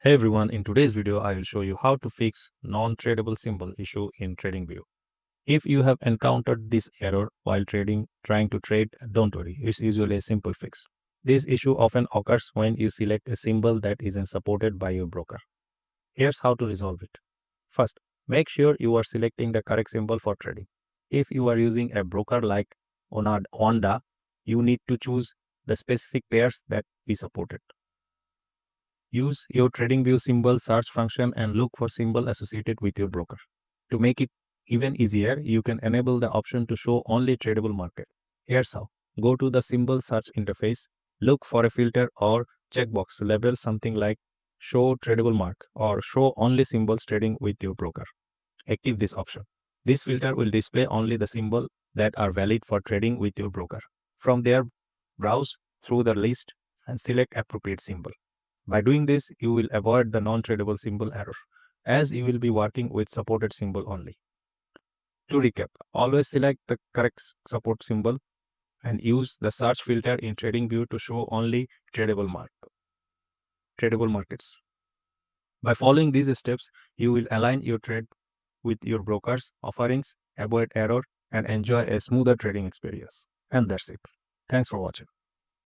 Hey everyone, in today's video I will show you how to fix non-tradable symbol issue in Tradingview. If you have encountered this error while trying to trade, don't worry, it's usually a simple fix. This issue often occurs when you select a symbol that isn't supported by your broker. Here's how to resolve it. First, make sure you are selecting the correct symbol for trading. If you are using a broker like Onda, you need to choose the specific pairs that is supported. Use your TradingView symbol search function and look for symbol associated with your broker. To make it even easier, you can enable the option to show only tradable market. Here's how. Go to the symbol search interface, look for a filter or checkbox label something like show tradable mark or show only symbols trading with your broker. Active this option. This filter will display only the symbols that are valid for trading with your broker. From there, browse through the list and select appropriate symbol. By doing this, you will avoid the non-tradable symbol error, as you will be working with supported symbol only. To recap, always select the correct support symbol and use the search filter in TradingView to show only tradable markets. By following these steps, you will align your trade with your broker's offerings, avoid error, and enjoy a smoother trading experience. And that's it. Thanks for watching.